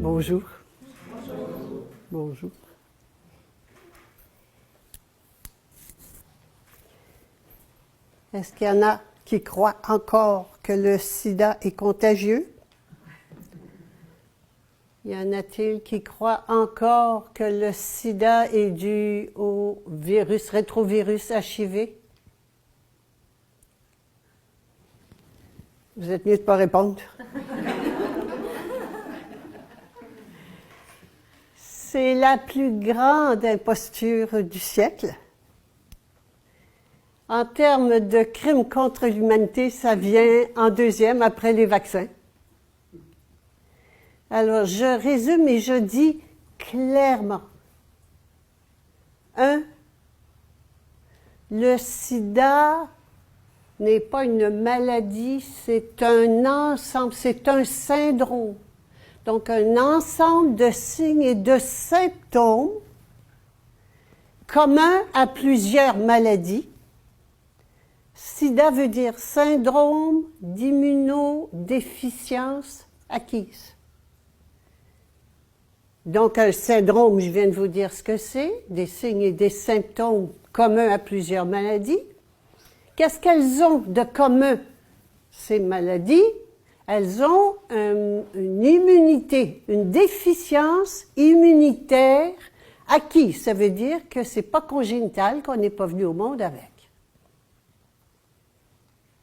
Bonjour. Bonjour. Est-ce qu'il y en a qui croient encore que le sida est contagieux? Y en a-t-il qui croient encore que le sida est dû au rétrovirus HIV? Vous êtes mieux de ne pas répondre. C'est la plus grande imposture du siècle. En termes de crimes contre l'humanité, ça vient en deuxième après les vaccins. Alors, je résume et je dis clairement. 1. Le sida n'est pas une maladie, c'est un ensemble, c'est un syndrome. Donc, un ensemble de signes et de symptômes communs à plusieurs maladies. SIDA veut dire syndrome d'immunodéficience acquise. Donc, un syndrome, je viens de vous dire ce que c'est, des signes et des symptômes communs à plusieurs maladies. Qu'est-ce qu'elles ont de commun, ces maladies? Elles ont une immunité, une déficience immunitaire acquise. Ça veut dire que ce n'est pas congénital, qu'on n'est pas venu au monde avec.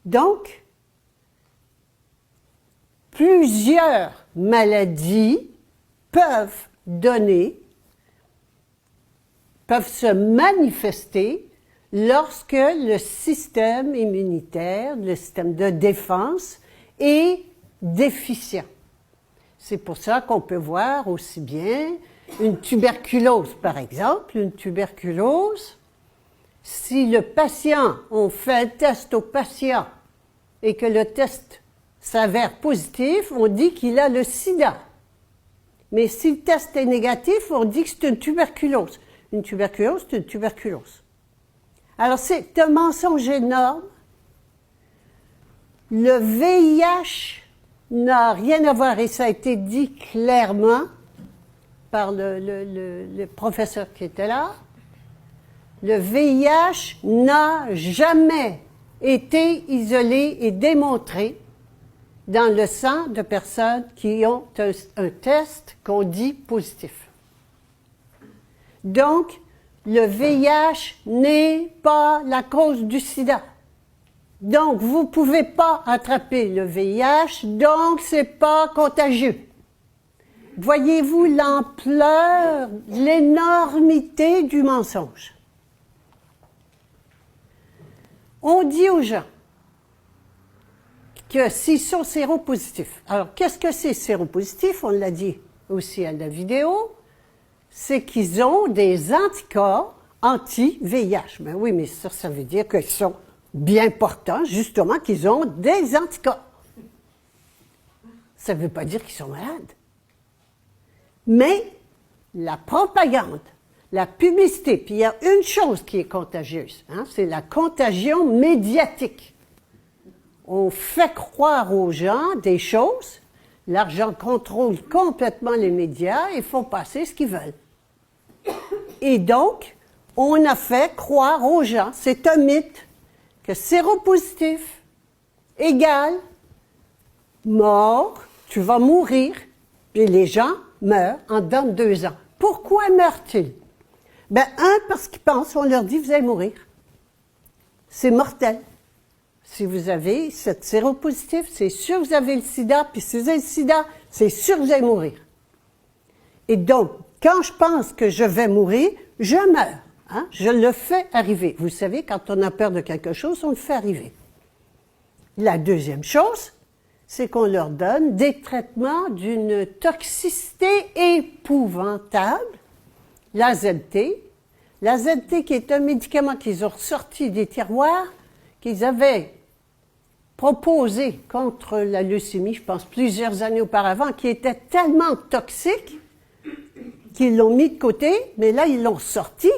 Donc, plusieurs maladies peuvent se manifester lorsque le système immunitaire, le système de défense est déficient. C'est pour ça qu'on peut voir aussi bien une tuberculose, par exemple. Une tuberculose, si le patient, on fait un test au patient et que le test s'avère positif, on dit qu'il a le sida. Mais si le test est négatif, on dit que c'est une tuberculose. Une tuberculose, c'est une tuberculose. Alors, c'est un mensonge énorme. Le VIH n'a rien à voir, et ça a été dit clairement par le professeur qui était là. Le VIH n'a jamais été isolé et démontré dans le sang de personnes qui ont un test qu'on dit positif. Donc, le VIH n'est pas la cause du sida. Donc, vous ne pouvez pas attraper le VIH, donc ce n'est pas contagieux. Voyez-vous l'ampleur, l'énormité du mensonge? On dit aux gens que s'ils sont séropositifs. Alors, qu'est-ce que c'est séropositif? On l'a dit aussi à la vidéo. C'est qu'ils ont des anticorps anti-VIH. Ben oui, mais ça veut dire qu'ils sont bien portants, justement, qu'ils ont des anticorps. Ça ne veut pas dire qu'ils sont malades. Mais la propagande, la publicité, puis il y a une chose qui est contagieuse, c'est la contagion médiatique. On fait croire aux gens des choses, l'argent contrôle complètement les médias et font passer ce qu'ils veulent. Et donc, on a fait croire aux gens, c'est un mythe, que séropositif égale mort, tu vas mourir, et les gens meurent en dedans de 2 ans. Pourquoi meurent-ils? Ben, parce qu'ils pensent, on leur dit, vous allez mourir. C'est mortel. Si vous avez cette séropositif, c'est sûr que vous avez le sida, puis si vous avez le sida, c'est sûr que vous allez mourir. Et donc, quand je pense que je vais mourir, je meurs. Je le fais arriver. Vous savez, quand on a peur de quelque chose, on le fait arriver. La deuxième chose, c'est qu'on leur donne des traitements d'une toxicité épouvantable, l'AZT. L'AZT qui est un médicament qu'ils ont ressorti des tiroirs, qu'ils avaient proposé contre la leucémie, je pense plusieurs années auparavant, qui était tellement toxique qu'ils l'ont mis de côté, mais là, ils l'ont sorti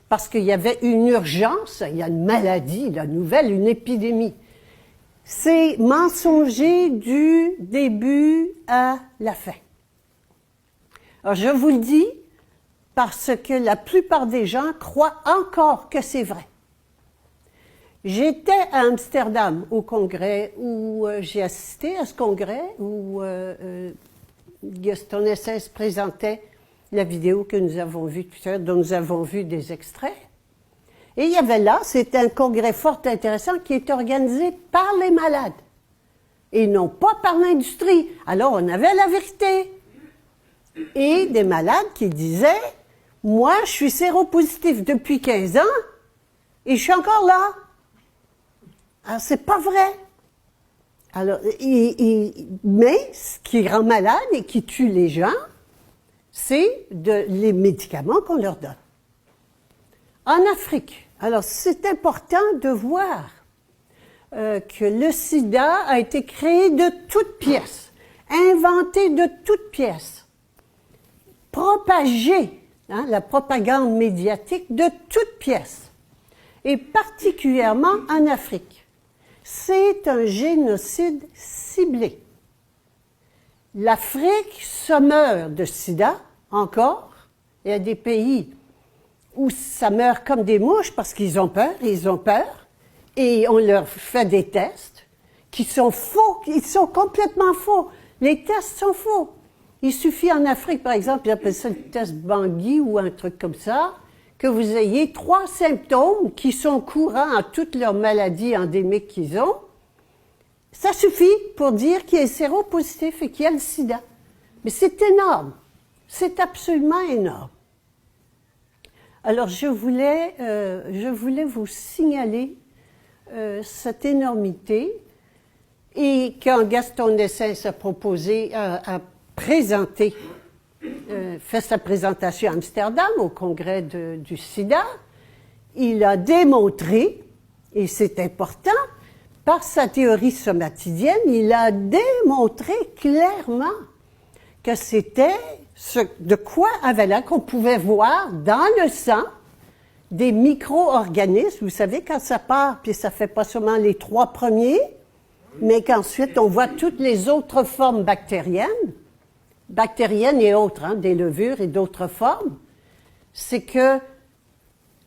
parce qu'il y avait une urgence, il y a une maladie, la nouvelle, une épidémie. C'est mensonger du début à la fin. Alors, je vous le dis parce que la plupart des gens croient encore que c'est vrai. J'étais à Amsterdam au congrès où j'ai assisté à ce congrès où Gaston Essens présentait la vidéo que nous avons vue tout à l'heure, dont nous avons vu des extraits. Et il y avait là, c'est un congrès fort intéressant qui est organisé par les malades et non pas par l'industrie. Alors on avait la vérité. Et des malades qui disaient, moi je suis séropositif depuis 15 ans et je suis encore là. Alors c'est pas vrai. Alors, mais ce qui rend malade et qui tue les gens, c'est les médicaments qu'on leur donne. En Afrique, alors c'est important de voir que le sida a été créé de toutes pièces, inventé de toutes pièces, propagé, la propagande médiatique de toutes pièces, et particulièrement en Afrique. C'est un génocide ciblé. L'Afrique se meurt de sida, encore. Il y a des pays où ça meurt comme des mouches parce qu'ils ont peur, et on leur fait des tests qui sont faux, ils sont complètement faux. Les tests sont faux. Il suffit en Afrique, par exemple, ils appellent ça le test Bangui ou un truc comme ça, que vous ayez 3 symptômes qui sont courants à toutes leurs maladies endémiques qu'ils ont. Ça suffit pour dire qu'il est séropositif et qu'il y a le sida. Mais c'est énorme. C'est absolument énorme. Alors, je voulais vous signaler cette énormité. Et quand Gaston Essens a proposé, a présenté, fait sa présentation à Amsterdam au congrès du sida, il a démontré, et c'est important, par sa théorie somatidienne, il a démontré clairement que c'était de quoi avait l'air qu'on pouvait voir dans le sang des micro-organismes. Vous savez, quand ça part, puis ça fait pas seulement les 3 premiers, mais qu'ensuite on voit toutes les autres formes bactériennes et autres, des levures et d'autres formes, c'est que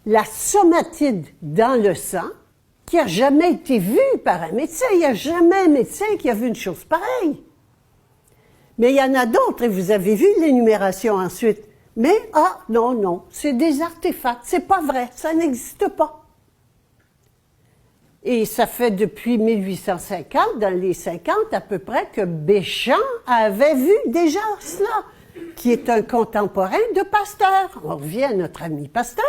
la somatide dans le sang, qui n'a jamais été vue par un médecin, il n'y a jamais un médecin qui a vu une chose pareille. Mais il y en a d'autres, et vous avez vu l'énumération ensuite. Mais, non, c'est des artefacts, c'est pas vrai, ça n'existe pas. Et ça fait depuis 1850, dans les 50 à peu près, que Béchamp avait vu déjà cela, qui est un contemporain de Pasteur. On revient à notre ami Pasteur.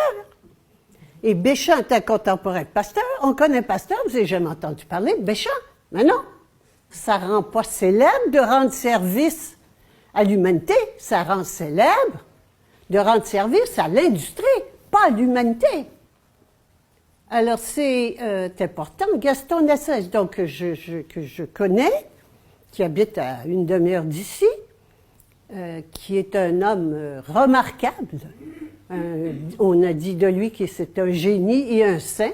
Et Béchamp est un contemporain de Pasteur. On connaît Pasteur, vous n'avez jamais entendu parler de Béchamp. Mais non, ça ne rend pas célèbre de rendre service à l'humanité, ça rend célèbre de rendre service à l'industrie, pas à l'humanité. Alors, c'est important. Gaston Essens, donc, que je connais, qui habite à une demi-heure d'ici, qui est un homme remarquable. On a dit de lui que c'est un génie et un saint,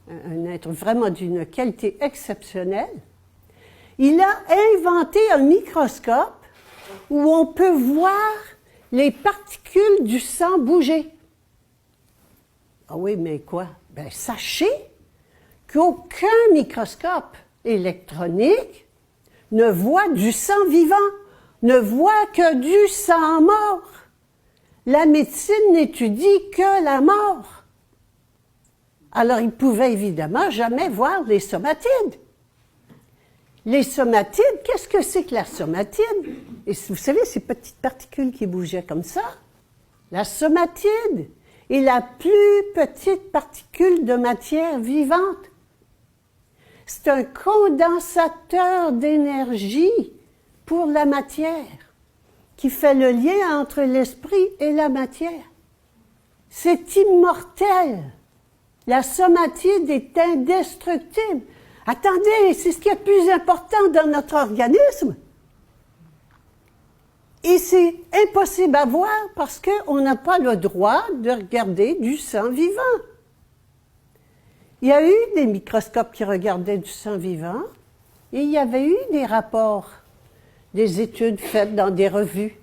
un être vraiment d'une qualité exceptionnelle. Il a inventé un microscope où on peut voir les particules du sang bouger. Ah oui, mais quoi? Ben, sachez qu'aucun microscope électronique ne voit du sang vivant, ne voit que du sang mort. La médecine n'étudie que la mort. Alors, il ne pouvait évidemment jamais voir les somatides. Les somatides, qu'est-ce que c'est que la somatide? Et vous savez, ces petites particules qui bougeaient comme ça, la somatide est la plus petite particule de matière vivante. C'est un condensateur d'énergie pour la matière qui fait le lien entre l'esprit et la matière. C'est immortel. La somatide est indestructible. Attendez, c'est ce qui est le plus important dans notre organisme. Et c'est impossible à voir parce qu'on n'a pas le droit de regarder du sang vivant. Il y a eu des microscopes qui regardaient du sang vivant et il y avait eu des rapports, des études faites dans des revues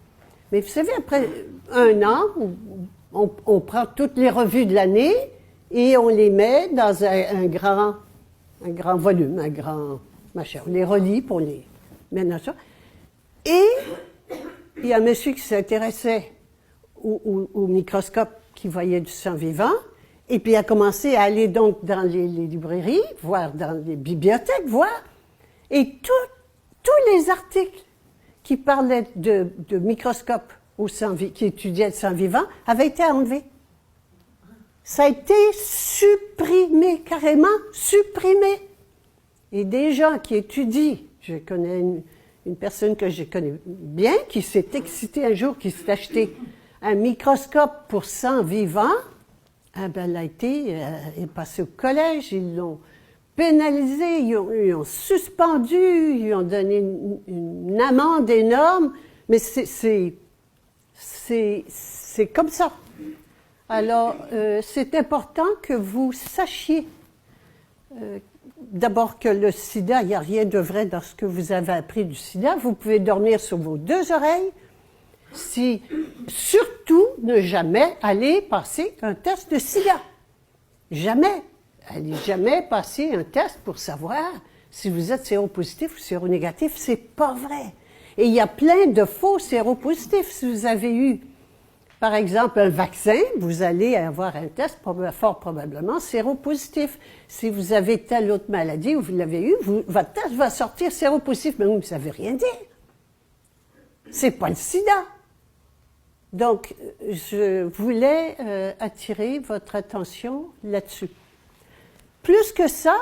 Mais vous savez, après un an, on prend toutes les revues de l'année et on les met dans un grand volume, un grand machin. On les relit pour les mettre dans ça. Et il y a un monsieur qui s'intéressait au microscope qui voyait du sang vivant, et puis il a commencé à aller donc dans les librairies, voir dans les bibliothèques, voir, et tous les articles qui parlaient de microscope qui étudiaient le sang vivant avaient été enlevés. Ça a été supprimé, carrément supprimé. Et des gens qui étudient, je connais une personne que je connais bien, qui s'est excitée un jour, qui s'est acheté un microscope pour sang vivant, elle est passée au collège, ils l'ont pénalisé, ils ont suspendu, ils ont donné une amende énorme, mais c'est comme ça. Alors, c'est important que vous sachiez d'abord que le sida, il n'y a rien de vrai dans ce que vous avez appris du sida. Vous pouvez dormir sur vos deux oreilles. Surtout, ne jamais aller passer un test de sida. Jamais. Allez jamais passer un test pour savoir si vous êtes séropositif ou séronégatif. C'est pas vrai. Et il y a plein de faux séropositifs. Si vous avez eu, par exemple, un vaccin, vous allez avoir un test fort probablement séropositif. Si vous avez telle autre maladie ou vous l'avez eu, votre test va sortir séropositif, mais vous ne savez rien dire. C'est pas le sida. Donc, je voulais attirer votre attention là-dessus. Plus que ça,